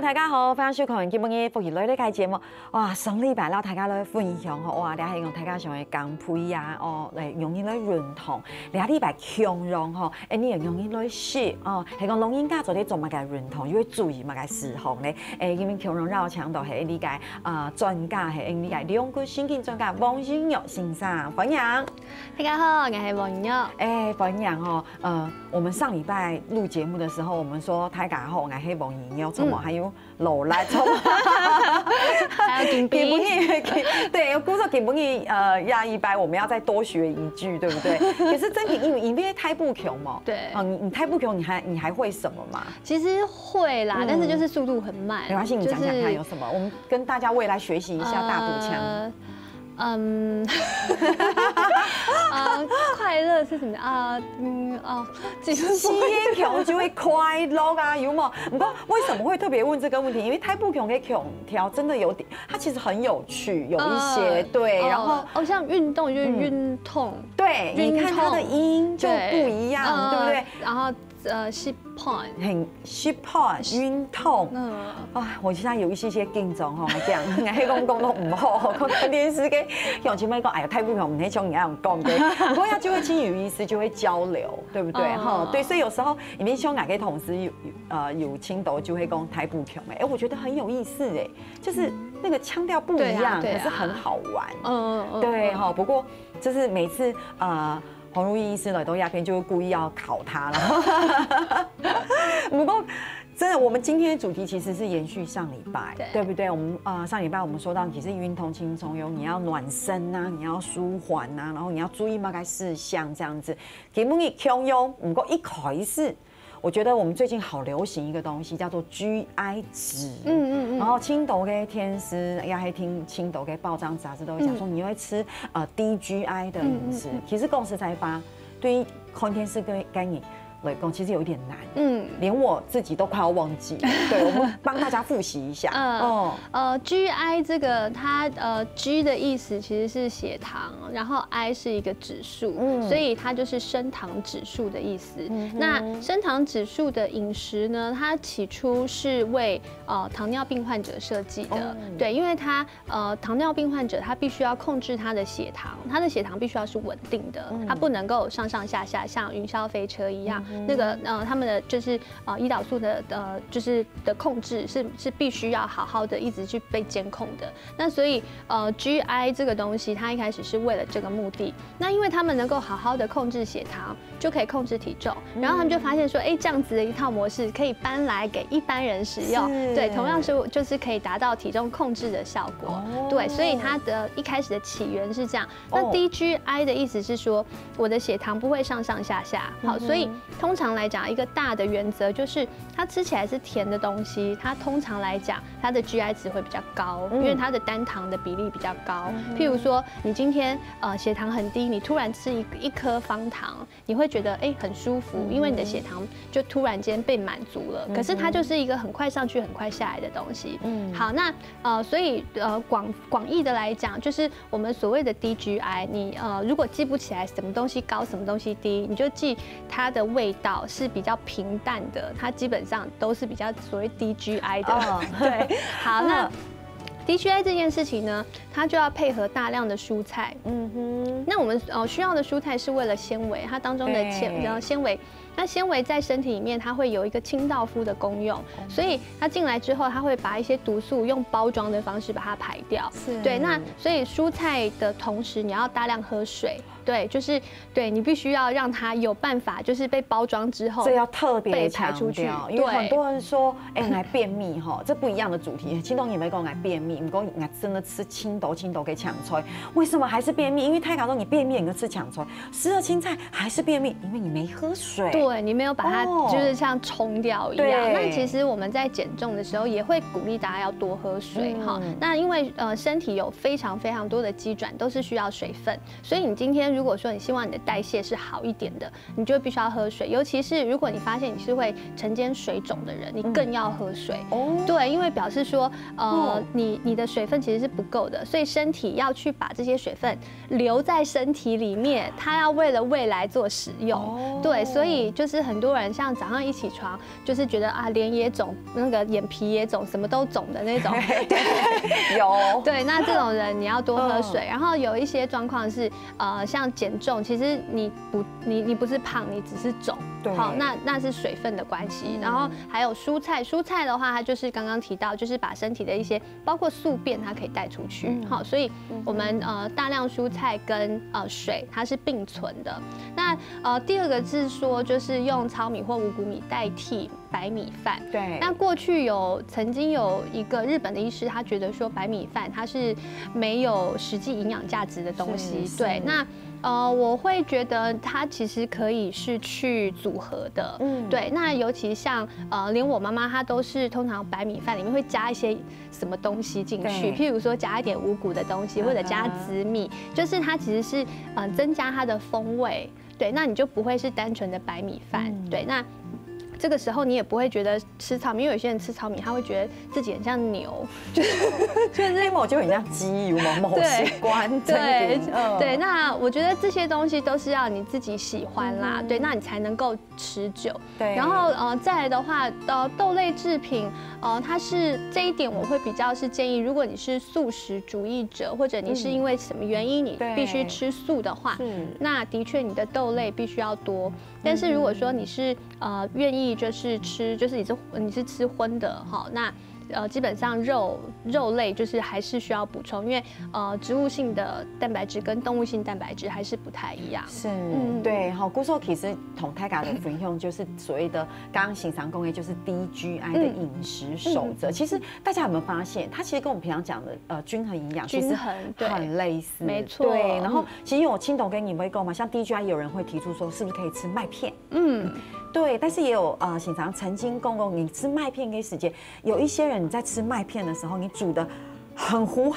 大家好，歡迎收看今日嘅福兒女呢個節目。哇，上禮拜啦，大家咧分享吼，哇，你係用大家上嘅減肥啊，哦，嚟用呢類運動，你禮拜強壯吼，你又用呢類食哦，係講老人家做啲做乜嘅運動，要注意乜嘅事項咧？因為強壯繞腸道係呢個專家係呢個兩個神經專家王允玉先生，歡迎。大家好，我係王允玉。歡迎吼，我們上禮拜錄節目的時候，我們說大家好，我係王允玉，怎麼還有勞力充，還有基本對，我估計基本嘅100我們要再多學一句，對不對？可是真嘅，因為太不強嘛，對，你太不強，你還會什麼嘛？其實會啦，但是就是速度很慢。沒關係，你講講看有什麼，我們跟大家未來學習一下大步槍。快樂是什麼啊？吸煙強就會快樂啊，有冇？不過為什麼會特別問這個問題？因為太不強嘅強調真的有點，它其實很有趣，有一些對，然後像運動就是暈痛，對，你看它的音就不一樣，對不對？然後ship point， 很 ship point， 暈痛。我現在有一些緊張吼，這樣，我講都唔好，看電視嘅，用前面講，哎呀，太不強，唔係像人家講嘅。不過他就會請語醫師就會交流，對不對？哈，對，所以有時候你們像哪個同事有青島就會講太不強，我覺得很有意思哎，就是那個腔調不一樣，可是很好玩。對哈，不過就是每次洪如意醫師來到亞片就故意要考他了。不過真的，我們今天的主題其實是延續上禮拜，對不對？我們上禮拜我們說到，其實運動輕鬆有你要暖身啊，你要舒緩啊，然後你要注意乜嘢事項這樣子。基本嘅強用，不過一開始，我覺得我們最近好流行一個東西叫做 GI 值。然後青島嘅天師也係聽青島嘅報章雜誌都會講說，你會吃低 GI 的飲食。其實公司在發，對於看天師嘅概念來講，其實有一點難，連我自己都快要忘記。對，我們幫大家複習一下。GI 這個它G 的意思其實是血糖，然後 I 是一個指數，所以它就是升糖指數的意思。那升糖指數的飲食呢，它起初是為糖尿病患者設計的。對，因為它糖尿病患者他必須要控制他的血糖，他的血糖必須要是穩定的，他不能夠上上下下像雲霄飛車一樣。那個他們的就是胰島素的就是的控制是必須要好好的一直去被監控的。那所以GI 這個東西，它一開始是為了這個目的。那因為他們能夠好好的控制血糖，就可以控制體重。然後他們就發現說，這樣子的一套模式可以搬來給一般人使用。對，同樣是就是可以達到體重控制的效果。對，所以它的一開始的起源是這樣。那低 GI 的意思是說，我的血糖不會上上下下。好，所以通常來講，一個大的原則就是，它吃起來是甜的東西，它通常來講，它的 GI 值會比較高，因為它的單糖的比例比較高。譬如說，你今天血糖很低，你突然吃一顆方糖，你會覺得很舒服，因為你的血糖就突然間被滿足了。可是它就是一個很快上去、很快下來的東西。好，那所以廣義的來講，就是我們所謂的低 GI，你如果記不起來什麼東西高、什麼東西低，你就記它的味道是比較平淡的，它基本上都是比較所謂低 GI 的。對，好，那低 GI 這件事情呢，它就要配合大量的蔬菜。那我們需要的蔬菜是為了纖維，它當中的纖維。那纖維在身體裡面，它會有一個清道夫的功用，所以它進來之後，它會把一些毒素用包裝的方式把它排掉。對，那所以蔬菜的同時，你要大量喝水。對，就是對你必須要讓它有辦法，就是被包裝之後，這要特別強調，因為很多人說，愛便秘哈，這不一樣的主題。青島也沒講愛便秘，不過愛真的吃青島給搶菜，為什麼還是便秘？因為太搞到你便秘，你就吃搶菜，吃了青菜還是便秘，因為你沒喝水。对你没有把它就是像冲掉一样。那其实我们在减重的时候也会鼓励大家要多喝水哈。那因为身体有非常非常多的机转都是需要水分，所以你今天如果说你希望你的代谢是好一点的，你就必须要喝水。尤其是如果你发现你是会晨间水肿的人，你更要喝水。对，因为表示说你的水分其实是不够的，所以身体要去把这些水分留在身体里面，它要为了未来做使用。对，所以就是很多人像早上一起床，就是觉得啊脸也肿，那个眼皮也肿，什么都肿的那种。对，有。对，那这种人你要多喝水。然后有一些状况是像减重，其实你不是胖，你只是肿。好，那是水分的关系。然后还有蔬菜，蔬菜的话，它就是刚刚提到，就是把身体的一些包括宿便，它可以带出去。好，所以我们大量蔬菜跟水它是并存的。那第二个是说，就是用糙米或五谷米代替白米饭。对。那过去曾经有一个日本的医师，他觉得说白米饭它是没有实际营养价值的东西。对。那我会觉得它其实可以是去组合的。对。那尤其像连我妈妈她都是通常白米饭里面会加一些什么东西进去，譬如说加一点五谷的东西，或者加紫米，就是它其实是增加它的风味。对，那你就不会是单纯的白米饭。对，那这个时候你也不会觉得吃糙米，因为有些人吃糙米，他会觉得自己很像牛，就是我就很像鸡，有某些关对，那我觉得这些东西都是要你自己喜欢啦，对，那你才能够持久。对，然后再来的话，豆类制品，它是这一点我会比较是建议，如果你是素食主义者，或者你是因为什么原因你必须吃素的话，那的确你的豆类必须要多。但是如果说你是愿意就是吃，就是你是吃荤的哈，那基本上肉类就是还是需要补充，因为植物性的蛋白质跟动物性蛋白质还是不太一样。是，对，好，古时其实同大家的分享就是所谓的刚刚欣赏工业就是低 GI 的饮食守则。其实大家有没有发现，它其实跟我们平常讲的均衡营养其实很类似，没错。对，然后其实我青董跟你会购嘛，像低 GI 有人会提出说，是不是可以吃麦片？对，但是也有欣赏曾经你吃麦片给时间，有一些人你在吃麦片的时候，你煮的很糊，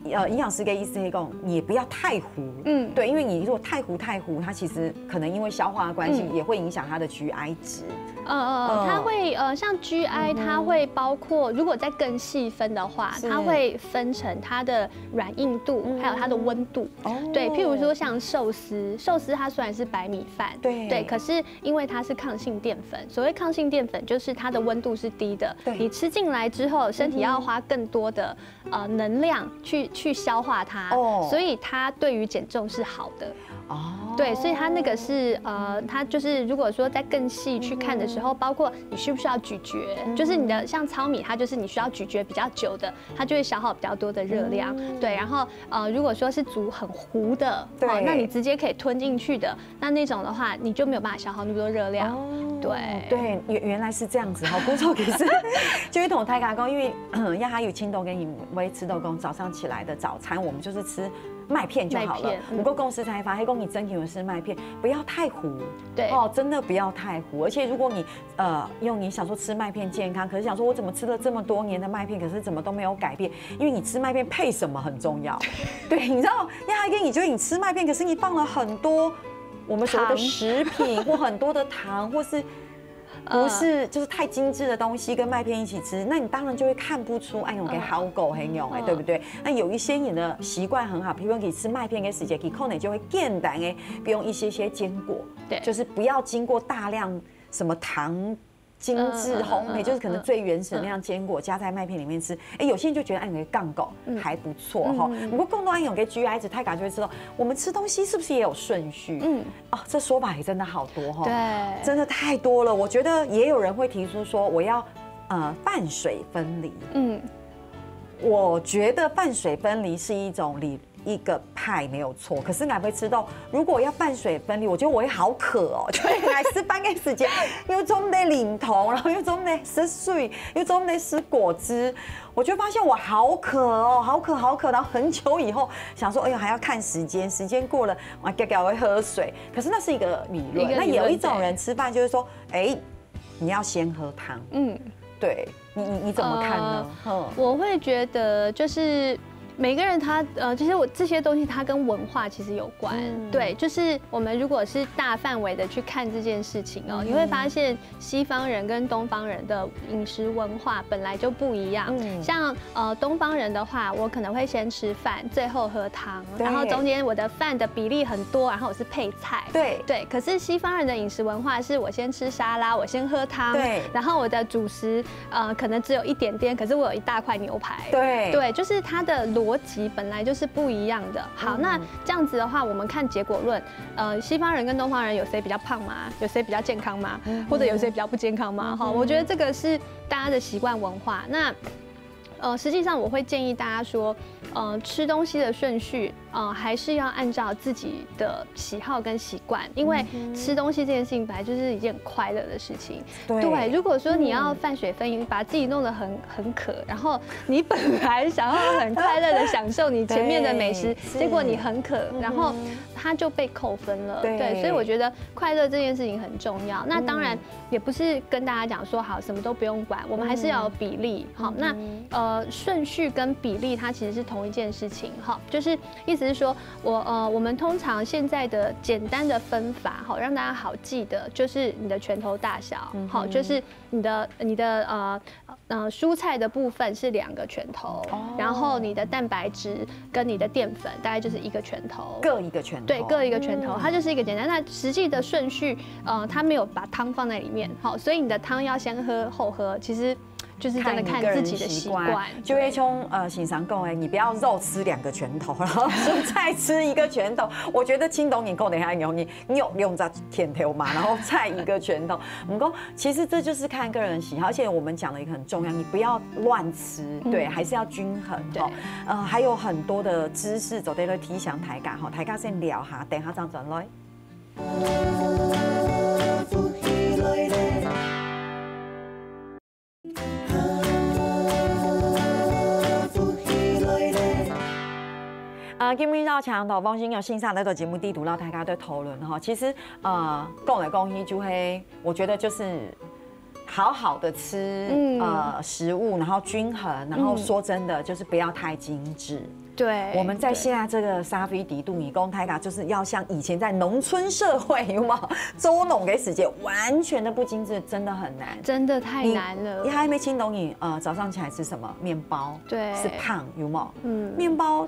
营养师跟医师讲，你也不要太糊，对，因为你如果太糊，它其实可能因为消化的关系，也会影响它的 GI 值。它会像 GI， 它会包括，如果再更细分的话，它会分成它的软硬度，还有它的温度。对，譬如说像寿司它虽然是白米饭，对，可是因为它是抗性淀粉，所谓抗性淀粉就是它的温度是低的，你吃进来之后，身体要花更多的能量去消化它，所以它对于减重是好的。对，所以它那个是它就是如果说再更细去看的时候，包括你需不需要咀嚼，就是你的像糙米，它就是你需要咀嚼比较久的，它就会消耗比较多的热量。对，然后如果说是煮很糊的，那你直接可以吞进去的，那种的话你就没有办法消耗那么多热量。对，原来是这样子。好，不错，可是就一桶太咖糕，因为要还有青豆跟你维吃豆工早上起来的早餐，我们就是吃麦片就好了。不过公司才发，黑公你真品是麦片，不要太糊。对真的不要太糊。而且如果你用你想说吃麦片健康，可是想说我怎么吃了这么多年的麦片，可是怎么都没有改变？因为你吃麦片配什么很重要。对，你知道亚黑你觉得你吃麦片，可是你放了很多我们所谓的食品或很多的糖，或是不是就是太精致的东西跟麦片一起吃，那你当然就会看不出哎呦给好狗很用对不对？那有一些你的习惯很好，比如说你吃麦片跟时间，你可能就会简单不用一些坚果，对，就是不要经过大量什么糖。精致烘焙就是可能最原始的那样坚果加在麦片里面吃，有些人就觉得哎，你的杠狗还不错哈。不过更多安永给 GI 值太感就会知道，我们吃东西是不是也有顺序？这说法也真的好多哈，对，真的太多了。我觉得也有人会提出说，我要饭水分离。我觉得饭水分离是一种一个派没有错，可是我会吃到，如果要半水分离，我觉得我会好渴哦，就会来吃半个时间，又总得领头，然后又总得吃水，又总得吃果汁，我就发现我好渴哦，好渴，然后很久以后想说，哎呦还要看时间，时间过了，我该会喝水，可是那是一个理论，那有一种人吃饭就是说，哎，你要先喝汤，对你怎么看呢？我会觉得就是。每个人他其实我这些东西它跟文化其实有关，对，就是我们如果是大范围的去看这件事情哦，你会发现西方人跟东方人的饮食文化本来就不一样。像东方人的话，我可能会先吃饭，最后喝汤，然后中间我的饭的比例很多，然后我是配菜。对。可是西方人的饮食文化是我先吃沙拉，我先喝汤，然后我的主食可能只有一点点，可是我有一大块牛排。对，就是它的逻辑本来就是不一样的。好，那这样子的话，我们看结果论，西方人跟东方人有谁比较胖吗？有谁比较健康吗？或者有谁比较不健康吗？哈，我觉得这个是大家的习惯文化。那实际上我会建议大家说，吃东西的顺序，还是要按照自己的喜好跟习惯，因为吃东西这件事情本来就是一件很快乐的事情。对，如果说你要泛水分离，把自己弄得很渴，然后你本来想要很快乐的享受你前面的美食，结果你很渴，然后它就被扣分了。对，所以我觉得快乐这件事情很重要。那当然也不是跟大家讲说好什么都不用管，我们还是要有比例。好，那顺序跟比例它其实是同一件事情。好，就是意思是说我们通常现在的简单的分法，好让大家好记得，就是你的拳头大小，好就是你的蔬菜的部分是2个拳头，然后你的蛋白质跟你的淀粉大概就是1个拳头，各1个拳头，对，各1个拳头，它就是一个简单。那实际的顺序，它没有把汤放在里面，好，所以你的汤要先喝后喝，其实。就是真的看自己的习惯，就会从欣赏讲哎，你不要肉吃2个拳头，然后蔬菜吃1个拳头。我觉得青董你够等下你有用在甜头嘛，然后菜1个拳头。不过其实这就是看个人喜好，而且我们讲了一个很重要，你不要乱吃，对，还是要均衡。对，还有很多的知识走在了提倡大家哈，大家先聊下，等下再转来。今日到墙头帮新有线上那个节目地图，让大家在讨论哈。其实讲来讲去就会，我觉得就是好好的吃食物，然后均衡，然后说真的就是不要太精致。对，我们在现在这个沙菲迪杜米公泰嘎，就是要像以前在农村社会，有没有周农给时间，完全的不精致，真的很难，真的太难了。你还没听懂你早上起来吃什么？面包，对，是胖，有没有？面包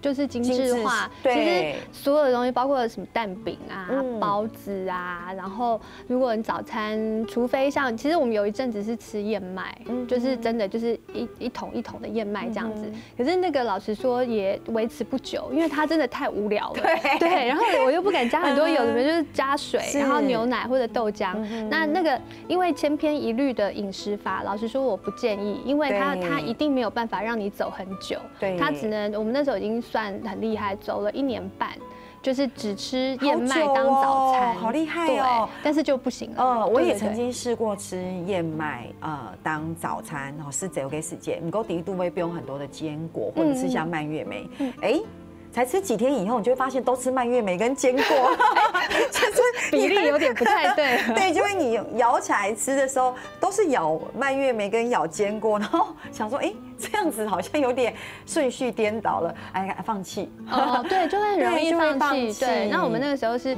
就是精致化。对，其实所有的东西，包括什么蛋饼啊、包子啊，然后如果你早餐，除非像，其实我们有一阵子是吃燕麦，就是真的就是一桶一桶的燕麦这样子，可是那个老实说也维持不久，因为它真的太无聊了。对，然后我又不敢加很多油，里面就是加水，然后牛奶或者豆浆。那个因为千篇一律的饮食法，老实说我不建议，因为它一定没有办法让你走很久。它只能我们那时候已经算很厉害，走了1年半。就是只吃燕麦当早餐，好厉害哦！但是就不行了。我也曾经试过吃燕麦当早餐，然后是只有给时间，不过第一度会不用很多的坚果，或者是像蔓越莓，才吃几天以后，你就会发现都吃蔓越莓跟坚果，就是比例有点不太对。对，就会你咬起来吃的时候，都是咬蔓越莓跟咬坚果，然后想说，这样子好像有点顺序颠倒了，放弃。对，就会很容易放弃。对，那我们那个时候是，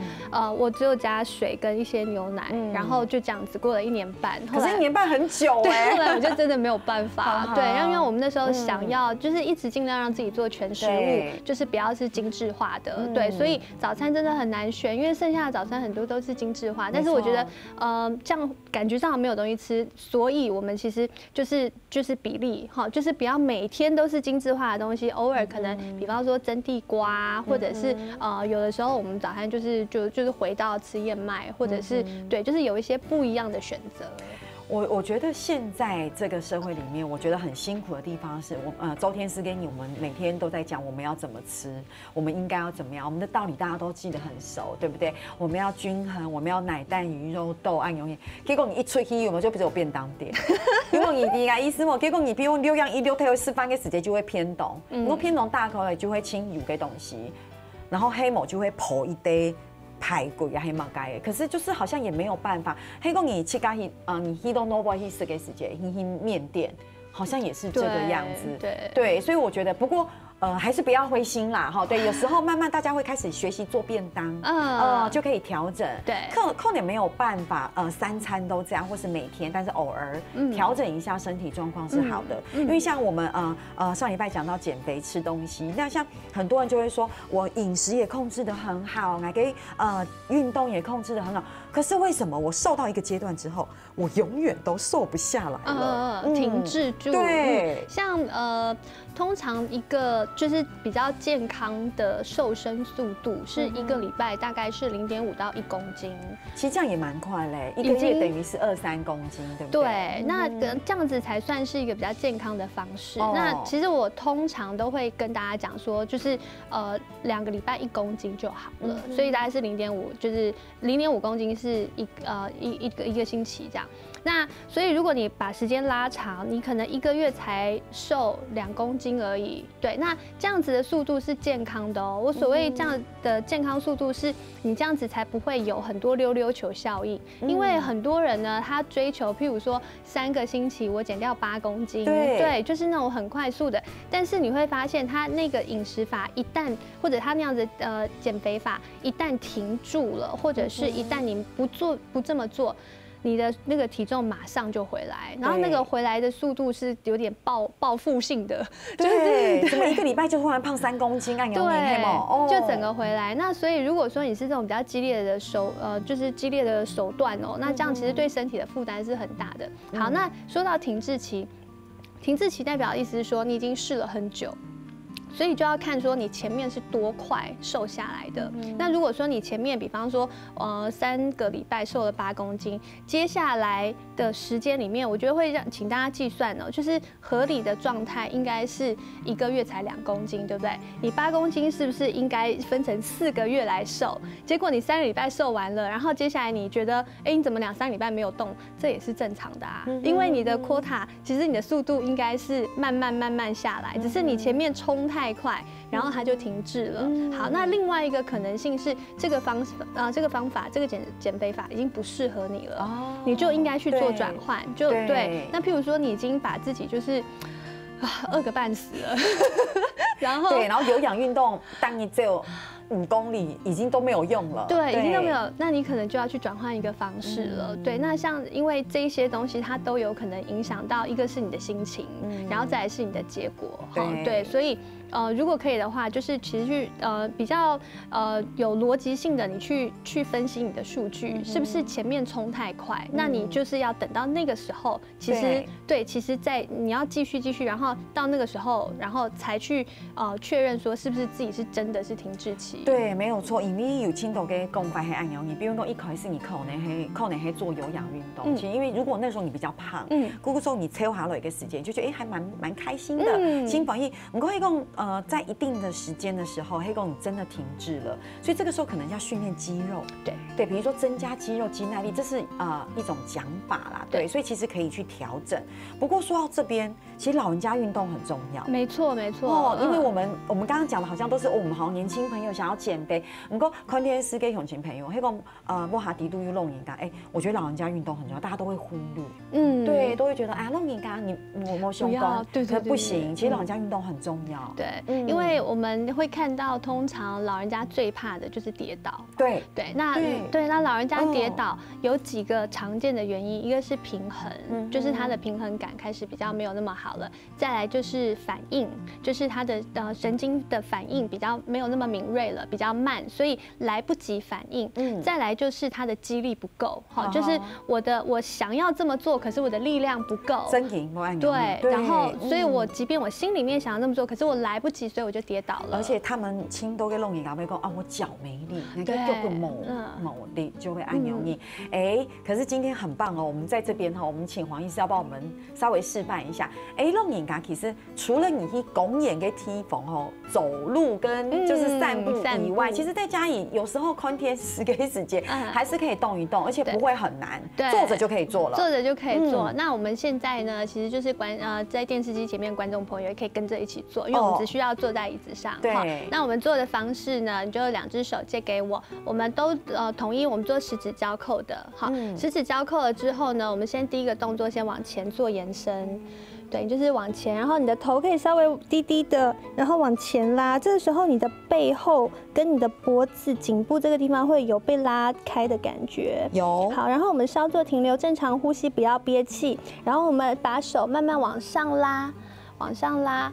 我只有加水跟一些牛奶，然后就这样子过了1年半。可是1年半很久对，后来我就真的没有办法。对，因为我们那时候想要，就是一直尽量让自己做全食物，就是不要是精致化的。对，所以早餐真的很难选，因为剩下的早餐很多都是精致化。但是我觉得，这样感觉上没有东西吃，所以我们其实就是比例哈，就是不要每天都是精致化的东西，偶尔可能，比方说蒸地瓜，或者是有的时候我们早餐就是回到吃燕麦，或者是对，就是有一些不一样的选择。我觉得现在这个社会里面，我觉得很辛苦的地方是周天师跟我们每天都在讲我们要怎么吃，我们应该要怎么样，我们的道理大家都记得很熟，对不对？我们要均衡，我们要奶蛋鱼肉豆按永远。结果你一出去，我们就不是有便当店。如果你意思嘛，结果你比如6样1六退吃饭的时间就会偏东，如果偏东大口的就会清油的东西，然后黑某就会剖一堆。排骨呀，黑毛盖，可是就是好像也没有办法。黑公你去咖你 he don't know what he 是给时间，he 面店好像也是这个样子。对，所以我觉得不过。还是不要灰心啦，哈，对，有时候慢慢大家会开始学习做便当，就可以调整，对，扣点没有办法，3餐都这样，或是每天，但是偶尔调整一下身体状况是好的，因为像我们上礼拜讲到减肥吃东西，那像很多人就会说我饮食也控制得很好，还给运动也控制得很好，可是为什么我瘦到一个阶段之后，我永远都瘦不下来了，停滞住，对，像通常一个就是比较健康的瘦身速度是1个礼拜大概是0.5到1公斤，其实这样也蛮快嘞，1个月等于是2、3公斤，对不对？对，那这样子才算是一个比较健康的方式。那其实我通常都会跟大家讲说，就是2个礼拜1公斤就好了，所以大概是0.5，就是0.5公斤是一个星期这样。那所以如果你把时间拉长，你可能1个月才瘦2公斤而已。对，那这样子的速度是健康的哦。我所谓这样的健康速度，是你这样子才不会有很多溜溜球效应。因为很多人呢，他追求譬如说3个星期我减掉8公斤，对，就是那种很快速的。但是你会发现，他那个饮食法一旦或者他那样子减肥法一旦停住了，或者是一旦你不这么做。你的那个体重马上就回来，然后那个回来的速度是有点报复性的，对，怎么1个礼拜就突然胖3公斤，按有年对，就整个回来。那所以如果说你是这种比较激烈的就是激烈的手段哦，那这样其实对身体的负担是很大的。好，那说到停滞期，停滞期代表的意思是说你已经试了很久。所以就要看说你前面是多快瘦下来的。那如果说你前面比方说3个礼拜瘦了8公斤，接下来的时间里面，我觉得会请大家计算哦，就是合理的状态应该是1个月才2公斤，对不对？你8公斤是不是应该分成4个月来瘦？结果你3个礼拜瘦完了，然后接下来你觉得，你怎么2、3礼拜没有动？这也是正常的啊，因为你的 quota 其实你的速度应该是慢慢下来，只是你前面冲太快，然后它就停滞了。好，那另外一个可能性是这个方法，这个减肥法已经不适合你了，你就应该去做转换。就对，那譬如说你已经把自己就是饿个半死了，然后有氧运动当你只有5公里已经都没有用了，对，已经都没有，那你可能就要去转换一个方式了。对，那像因为这一些东西它都有可能影响到，一个是你的心情，然后再来是你的结果，对，所以如果可以的话，就是其实去比较有逻辑性的，你去分析你的数据是不是前面冲太快，那你就是要等到那个时候，其实在你要继续，然后到那个时候，然后才去确认说是不是自己是真的是停滞期。对，没有错。因为有青豆给公白黑按钮，你比如说一开始你可能黑做有氧运动，其实因为如果那时候你比较胖，姑姑说你抽下来一个时间，就觉得还蛮开心的，心反应。我跟黑公在一定的时间的时候，黑公你真的停滞了，所以这个时候可能要训练肌肉，对，比如说增加肌肉肌耐力，这是一种讲法啦，对，所以其实可以去调整。不过说到这边，其实老人家运动很重要，没错，因为我们刚刚讲的好像都是我们好像年轻朋友想要减肥，不过看电视给年轻朋友，黑公莫哈迪度又弄人家，我觉得老人家运动很重要，大家都会忽略，对，都会觉得弄人家你摸胸弓，对，不行，其实老人家运动很重要，对，因为我们会看到，通常老人家最怕的就是跌倒，对，那老人家跌倒有几个常见的原因，一个是平衡，就是他的平衡感开始比较没有那么好了，再来就是反应，就是他的神经的反应比较没有那么敏锐了，比较慢，所以来不及反应，再来就是他的肌力不够，就是我想要这么做，可是我的力量不够，真赢，对，然后所以我即便我心里面想要这么做，可是我来来不及，所以我就跌倒了。而且他们亲都跟弄你搞会讲啊，我脚没力，那个叫个某力就会按扭你。可是今天很棒哦，我们在这边哈，我们请黄医师要帮我们稍微示范一下。弄你搞其实除了你去公演跟踢缝哦，走路跟就是散步以外，其实在家里有时候看天时给时间还是可以动一动，而且不会很难，坐着就可以做了，坐着就可以做。那我们现在呢，其实就是在电视机前面观众朋友也可以跟着一起做，因为我们只需要坐在椅子上。对。那我们做的方式呢，你就2只手借给我，我们都统一我们做十指交扣的。好，十指交扣了之后呢，我们先第一个动作先往前做延伸。对，就是往前，然后你的头可以稍微低低的，然后往前拉。这个时候你的背后跟你的脖子、颈部这个地方会有被拉开的感觉。有。好，然后我们稍作停留，正常呼吸，不要憋气。然后我们把手慢慢往上拉，往上拉。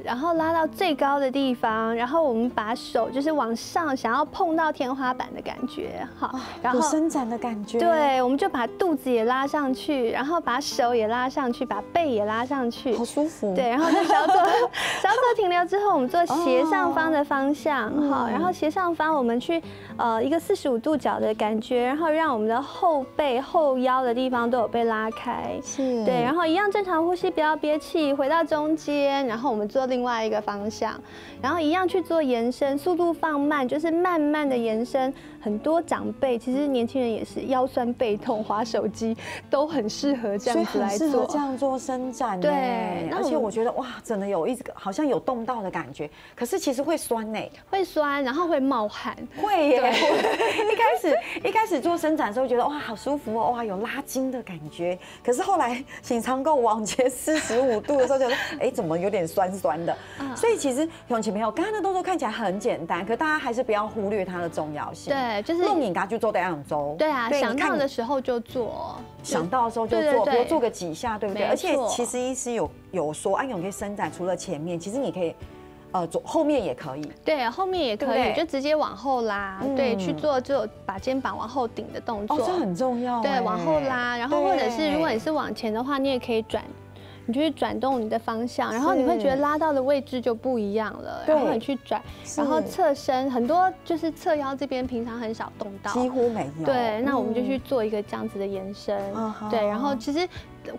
然后拉到最高的地方，然后我们把手就是往上，想要碰到天花板的感觉，好，然后有伸展的感觉。对，我们就把肚子也拉上去，然后把手也拉上去，把背也拉上去，好舒服。对，然后就稍作停留之后，我们做斜上方的方向，好，然后斜上方我们去一个45度角的感觉，然后让我们的后背、后腰的地方都有被拉开。是。对，然后一样正常呼吸，不要憋气，回到中间，然后我们做另外一个方向，然后一样去做延伸，速度放慢，就是慢慢的延伸。很多长辈，其实年轻人也是腰酸背痛、滑手机，都很适合这样子来做。所以很适合这样做伸展。对，而且我觉得哇，真的有好像有动到的感觉，可是其实会酸呢，会酸，然后会冒汗。会耶。一开始做伸展的时候觉得哇好舒服哦，哇有拉筋的感觉，可是后来请长够往前45度的时候，觉得怎么有点酸酸的。所以其实永琪朋友刚刚的动作看起来很简单，可大家还是不要忽略它的重要性。对，就是弄你就做这样做。对啊，想到的时候就做，想到的时候就做，多做个几下，对不对？而且其实医师有说，按永可以伸展，除了前面，其实你可以。后面也可以，对，后面也可以，就直接往后拉，对，去做就把肩膀往后顶的动作，这很重要，对，往后拉，然后或者是如果你是往前的话，你也可以转。你就去转动你的方向，然后你会觉得拉到的位置就不一样了。然后你去转，然后侧身，很多就是侧腰这边平常很少动到，几乎没有。对，那我们就去做一个这样子的延伸。对，然后其实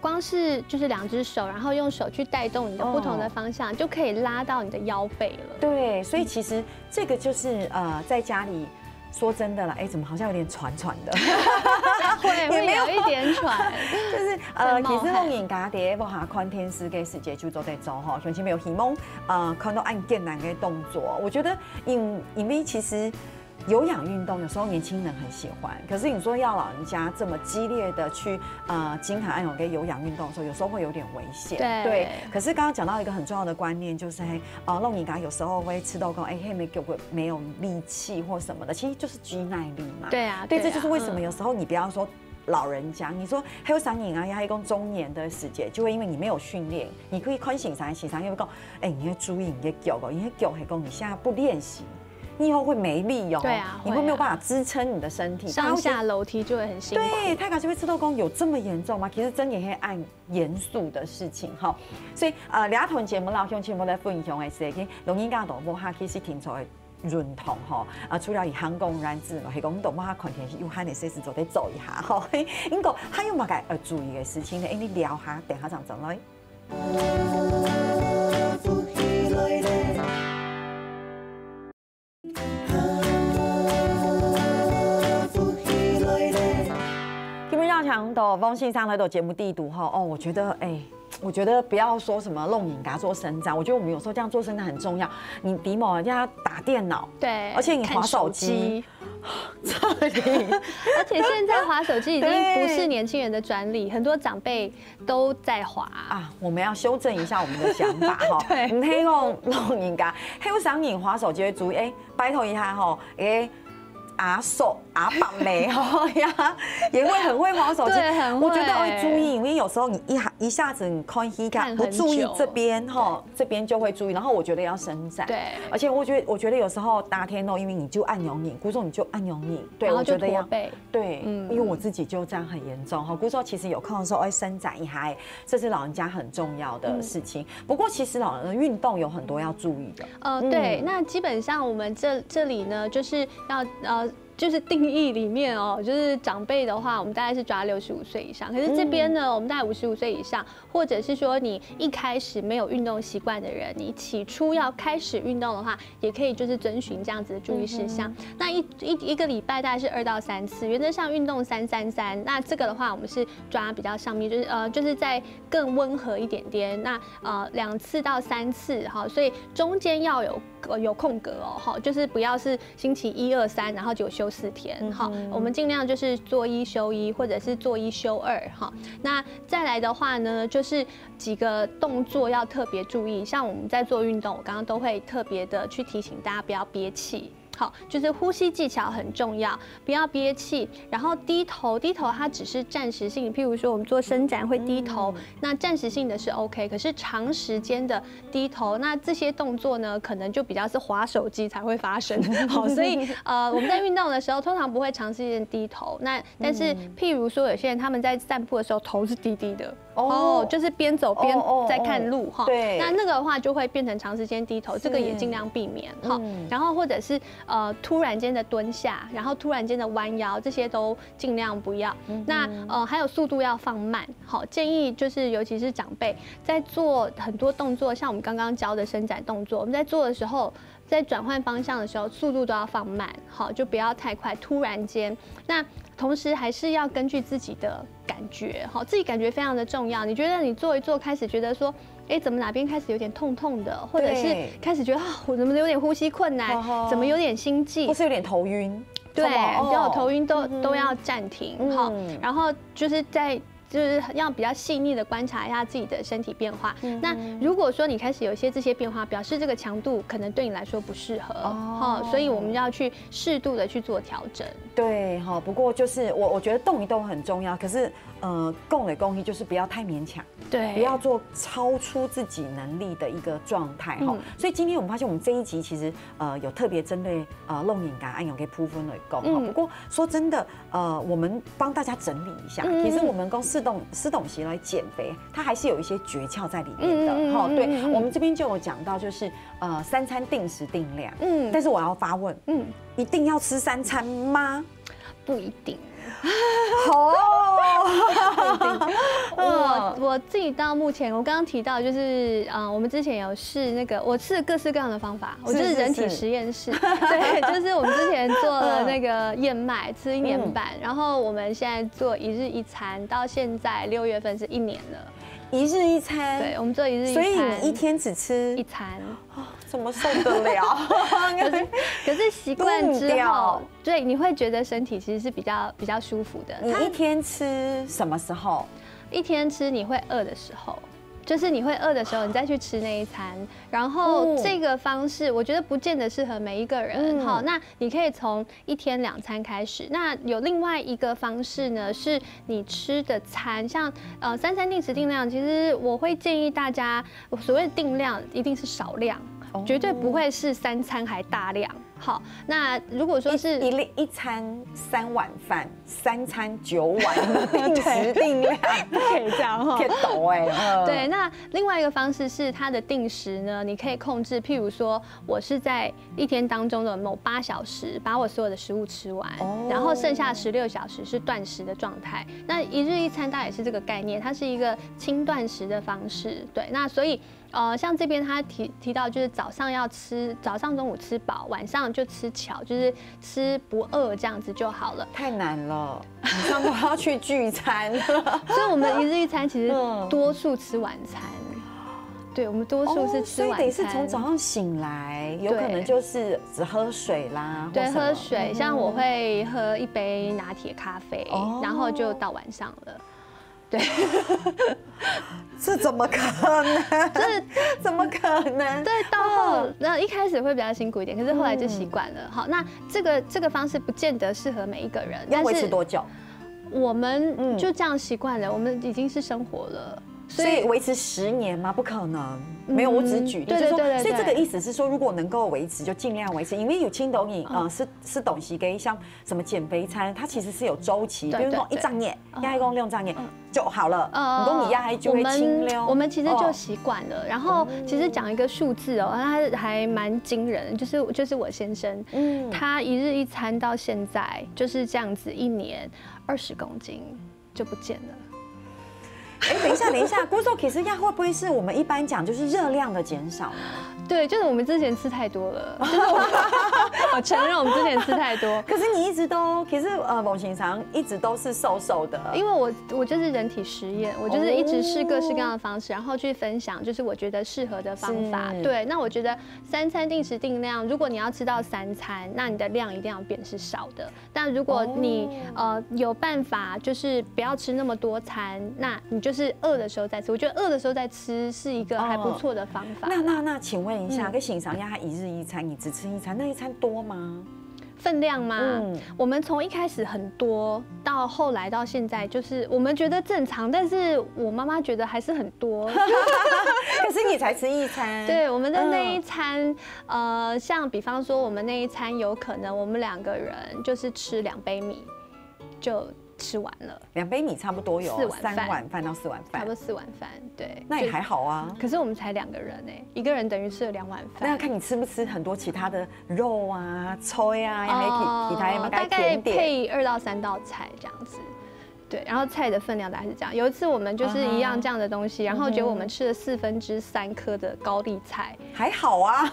光是就是2只手，然后用手去带动你的不同的方向，就可以拉到你的腰背了。对，所以其实这个就是在家里。说真的啦，怎么好像有点喘的？会有一点喘，就是其实弄眼家的不哈看天师跟世界就都在做哈，相信没有希望看到按艰难的动作，我觉得因为其实。有氧运动有时候年轻人很喜欢，可是你说要老人家这么激烈的去经常按有跟有氧运动的时候，有时候会有点危险。对。可是刚刚讲到一个很重要的观念，就是弄你嘎有时候会吃到讲没有力气或什么的，其实就是肌耐力嘛。对啊。对，这就是为什么有时候你不要说老人家，你说还有上瘾啊，还有中年的时节，就会因为你没有训练，你可以看醒啥，又会讲，你要注意你的脚哦，你的脚会讲你现在不练习。你以后会没力哦，对啊，你会没有办法支撑你的身体，上下楼梯就会很辛苦。对，太卡就会吃豆公有这么严重吗？其实真也会按严肃的事情哈。所以两堂节目老乡全部在分享的是跟龙应家导播哈，其实听出来润同哈。除了以韩国人之外，係講到嘛，看天是有喊你隨時做得做一下哈。英國還有乜嘅注意嘅事情呢？你聊下，等下陣來。强的风信上来的节目地图哈我觉得不要说什么弄瘾给他做伸展，我觉得我们有时候这样做伸展很重要。你比某人家打电脑，对，而且你滑手机，而且现在滑手机已经不是年轻人的专利，很多长辈都在滑啊。我们要修正一下我们的想法哈，对，唔希望弄瘾噶，还有上瘾滑手机的注意，拜托一下哈，阿叔阿爸妹哈呀，也会很会滑手机。对，很会。我觉得会注意，因为有时候你一一下子你看一看不注意这边哈，这边就会注意，然后我觉得要伸展，对，而且我觉得有时候打天哦，因为你就按扭拧，古时候你就按扭拧，对，我觉得要对，因为我自己就这样很严重哈，古时候其实有空的时候伸展一下，这是老人家很重要的事情。不过其实老人的运动有很多要注意的，对，那基本上我们这里呢，就是要就是定义里面哦，就是长辈的话，我们大概是抓65岁以上。可是这边呢，我们大概55岁以上，或者是说你一开始没有运动习惯的人，你起初要开始运动的话，也可以就是遵循这样子的注意事项。那一个礼拜大概是2到3次，原则上运动333。那这个的话，我们是抓比较上面，就是在更温和一点点。那2次到3次哈，所以中间要有空格哦，哈，就是不要是星期1、2、3，然后就休4天，好，我们尽量就是做1休1，或者是做1休2，哈。那再来的话呢，就是几个动作要特别注意，像我们在做运动，我刚刚都会特别的去提醒大家不要憋气。好，就是呼吸技巧很重要，不要憋气，然后低头它只是暂时性，譬如说我们做伸展会低头，那暂时性的是 OK， 可是长时间的低头，那这些动作呢，可能就比较是滑手机才会发生。好，所以我们在运动的时候，通常不会长时间低头，那但是譬如说有些人他们在散步的时候头是低低的。就是边走边在看路哈，对，那个的话就会变成长时间低头，这个也尽量避免哈。然后或者是突然间的蹲下，然后突然间的弯腰，这些都尽量不要。那还有速度要放慢，好，建议就是尤其是长辈在做很多动作，像我们刚刚教的伸展动作，我们在做的时候。在转换方向的时候，速度都要放慢，好，就不要太快，突然间。那同时还是要根据自己的感觉，好，自己感觉非常的重要。你觉得你做一做，开始觉得说，怎么哪边开始有点痛痛的，或者是开始觉得我怎么有点呼吸困难，怎么有点心悸，或是有点头晕，对，只要头晕都要暂停，好，然后就是就是要比较细腻的观察一下自己的身体变化。那如果说你开始有一些这些变化，表示这个强度可能对你来说不适合，所以我们要去适度的去做调整。对，不过就是我觉得动一动很重要，可是共的公益就是不要太勉强，对，不要做超出自己能力的一个状态哈。所以今天我们发现，我们这一集其实有特别针对弄眼感按用给铺分的功哈。不过说真的，我们帮大家整理一下，其实我们公司施董席来减肥，它还是有一些诀窍在里面的哈。对，我们这边就有讲到，就是3餐定时定量。但是我要发问，一定要吃3餐吗？不一定。哦，我自己到目前，我刚刚提到就是我们之前有试那个，我试了各式各样的方法，我就是人体实验室，对，就是我们之前做了那个燕麦，吃1年半，然后我们现在做1日1餐，到现在6月份是1年了。1日1餐，对，我们做1日1餐，所以你1天只吃1餐，怎么受得了？可是习惯之后，对，你会觉得身体其实是比较舒服的。你1天吃什么时候？1天吃你会饿的时候。就是你会饿的时候，你再去吃那一餐。然后这个方式，我觉得不见得适合每一个人。好，那你可以从1天2餐开始。那有另外一个方式呢，是你吃的餐，像3餐定时定量。其实我会建议大家，所谓的定量一定是少量，绝对不会是3餐还大量。好，那如果说是一餐3碗饭，3餐9碗，定时定量，不可以这样哈，可以抖哎。对，那另外一个方式是它的定时呢，你可以控制，譬如说我是在1天当中的某8小时把我所有的食物吃完，然后剩下16小时是断食的状态。那1日1餐大概也是这个概念，它是一个轻断食的方式。对，那所以像这边他提到就是早上中午吃饱，晚上就吃巧，就是吃不饿这样子就好了。太难了，晚上都要去聚餐，所以我们1日1餐其实多数吃晚餐。对，我们多数是吃晚餐，所以得是从早上醒来，有可能就是只喝水啦。对，喝水，像我会喝1杯拿铁咖啡，然后就到晚上了。对，这怎么可能？这怎么可能？对，到后那一开始会比较辛苦一点，可是后来就习惯了。好，那这个方式不见得适合每一个人。要维持多久？我们就这样习惯了，我们已经是生活了。所以维持10年吗？不可能，没有，我只是举例，就是说，所以这个意思是说，如果能够维持，就尽量维持，因为有青豆饮，是东西给像什么减肥餐，它其实是有周期，比如说1张眼，压一公6张眼就好了，你公你压就会清溜。我们其实就习惯了，然后其实讲一个数字哦，它还蛮惊人，就是我先生，他1日1餐到现在就是这样子，1年20公斤就不见了。哎，等一下，郭寿其实会不会是我们一般讲就是热量的减少呢？对，就是我们之前吃太多了，就是我承认我们之前吃太多。可是你一直都，其实某型上一直都是瘦瘦的。因为我就是人体实验，我就是一直试各式各样的方式，然后去分享，就是我觉得适合的方法。对，那我觉得3餐定时定量，如果你要吃到3餐，那你的量一定要变是少的。但如果你有办法，就是不要吃那么多餐，那你就是饿的时候再吃。我觉得饿的时候再吃是一个还不错的方法。那请问一下，跟欣赏一下，他1日1餐，你只吃1餐，那1餐多吗？分量吗？我们从一开始很多，到后来到现在，就是我们觉得正常，但是我妈妈觉得还是很多。可是你才吃1餐。对，我们的那一餐，像比方说我们那一餐，有可能我们2个人就是吃2杯米就吃完了，2杯米差不多有3碗饭到4碗饭，差不多4碗饭，对，那也还好啊。可是我们才2个人哎，1个人等于吃了2碗饭。那要看你吃不吃很多其他的肉啊、菜啊，还有其他有没有甜点？大概配2到3道菜这样子。对，然后菜的分量大概是这样。有一次我们就是一样这样的东西，然后结果我们吃了3/4颗的高丽菜，还好啊。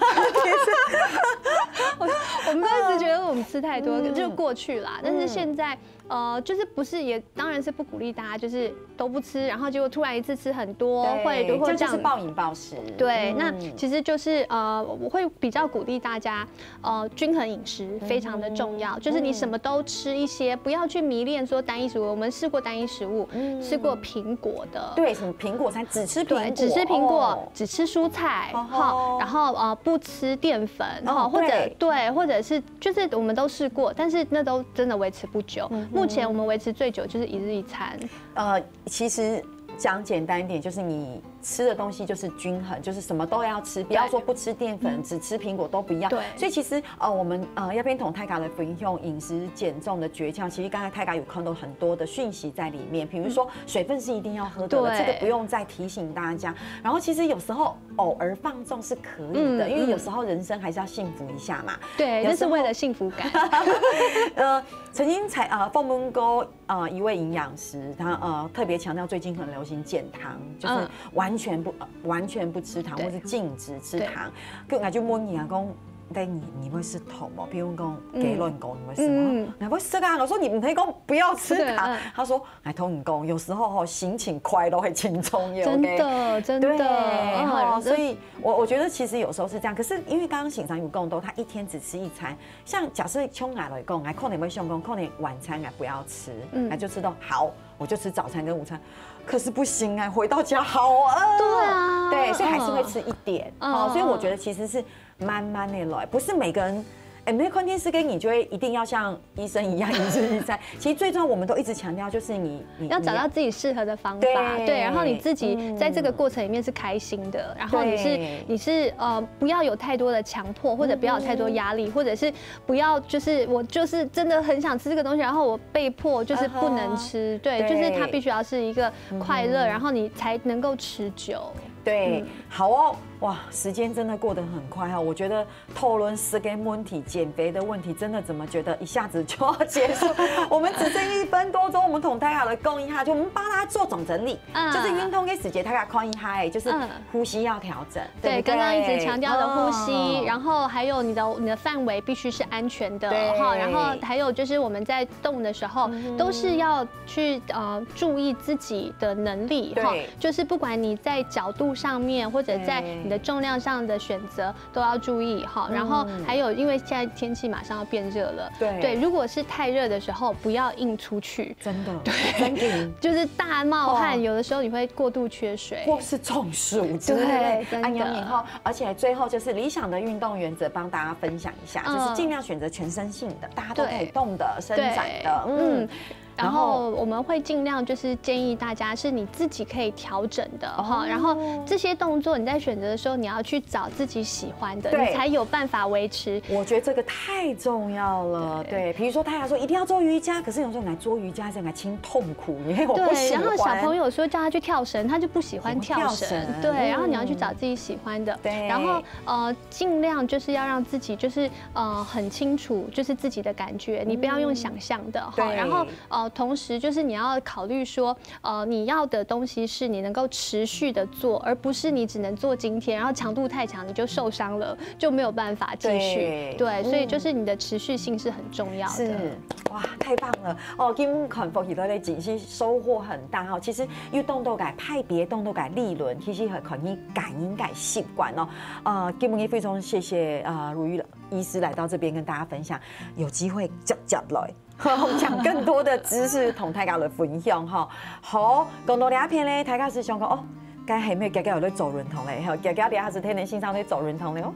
我们都一直觉得我们吃太多，就过去啦。但是现在，就是不是也当然是不鼓励大家就是都不吃，然后结果突然一次吃很多，会这样是暴饮暴食。对，那其实就是我会比较鼓励大家，均衡饮食非常的重要，就是你什么都吃一些，不要去迷恋说单一食物。我们试过单一食物，吃过苹果的，对，什么苹果餐只吃苹果，只吃苹果，只吃蔬菜，然后不吃淀粉，或者是就是我们都试过，但是那都真的维持不久。目前我们维持最久就是1日1餐。其实讲简单一点，就是你吃的东西就是均衡，就是什么都要吃，不要说不吃淀粉，只吃苹果都不要。对，所以其实我们要边同泰嘎的分享饮食减重的诀窍，其实刚才泰嘎有看到很多的讯息在里面，比如说水分是一定要喝的，这个不用再提醒大家。然后其实有时候偶尔放纵是可以的，因为有时候人生还是要幸福一下嘛。对，那是为了幸福感。曾经凤门沟一位营养师，他特别强调最近很流行减糖，就是完全不吃糖，或是禁止吃糖。我就问你啊，讲，你会吃糖吗？比如讲给乱讲，你会吃吗？你会吃啊？我说你可以讲不要吃糖。他说，哎，同你讲，有时候心情快乐会轻松有。真的，真的。对，所以我觉得其实有时候是这样。可是因为刚刚醒常有讲到，他1天只吃1餐。像假设冲来来讲，可能会想讲，可能晚餐不要吃，就吃到好，我就吃早餐跟午餐。可是不行啊，回到家好饿。对啊，对，所以还是会吃一点。所以我觉得其实是慢慢的来，不是每个人。没看电视跟你就会一定要像医生一样1日1餐。其实最重要，我们都一直强调就是你要找到自己适合的方法，对，然后你自己在这个过程里面是开心的，然后你是不要有太多的强迫，或者不要有太多压力，或者是不要就是我就是真的很想吃这个东西，然后我被迫就是不能吃，对，就是它必须要是一个快乐，然后你才能够持久。对，好哦，哇，时间真的过得很快哦。我觉得讨论4个问题，减肥的问题，真的怎么觉得一下子就要结束？我们只剩1分多钟，我们同大家来讲一下，就我们帮他做总整理，就是运动跟时间，大家看一下，就是呼吸要调整。对，刚刚一直强调的呼吸，然后还有你的范围必须是安全的哈，然后还有就是我们在动的时候，都是要去注意自己的能力哈，就是不管你在角度上面，或者在你的重量上的选择都要注意哈。然后还有，因为现在天气马上要变热了，对，如果是太热的时候，不要硬出去，真的，对，就是大冒汗，有的时候你会过度缺水，或是中暑，对，安养以后，而且最后就是理想的运动原则，帮大家分享一下，就是尽量选择全身性的，大家都可以动的、伸展的，然后我们会尽量就是建议大家是你自己可以调整的哈。然后这些动作你在选择的时候，你要去找自己喜欢的，你才有办法维持。我觉得这个太重要了。对，比如说他还说一定要做瑜伽，可是有时候来做瑜伽这样来轻痛苦，因为我不喜欢。然后小朋友说叫他去跳绳，他就不喜欢跳绳。对，然后你要去找自己喜欢的。对。然后尽量就是要让自己就是很清楚，就是自己的感觉，你不要用想象的哈。然后同时就是你要考虑说，你要的东西是你能够持续的做，而不是你只能做今天，然后强度太强你就受伤了，就没有办法继续。对，所以就是你的持续性是很重要的。是，哇，太棒了哦！今天看福喜多的景息收获很大哦。其实运动都改派别动都改理论，其实很可以感应改习惯哦。今天也非常谢谢如玉医师来到这边跟大家分享，有机会接来。讲更多的知識同大家來分享哈。好，講到呢一片咧，大家是想講哦，該係咩？家家有咧做運動咧，家家啲下是天天線上咧做運動咧哦。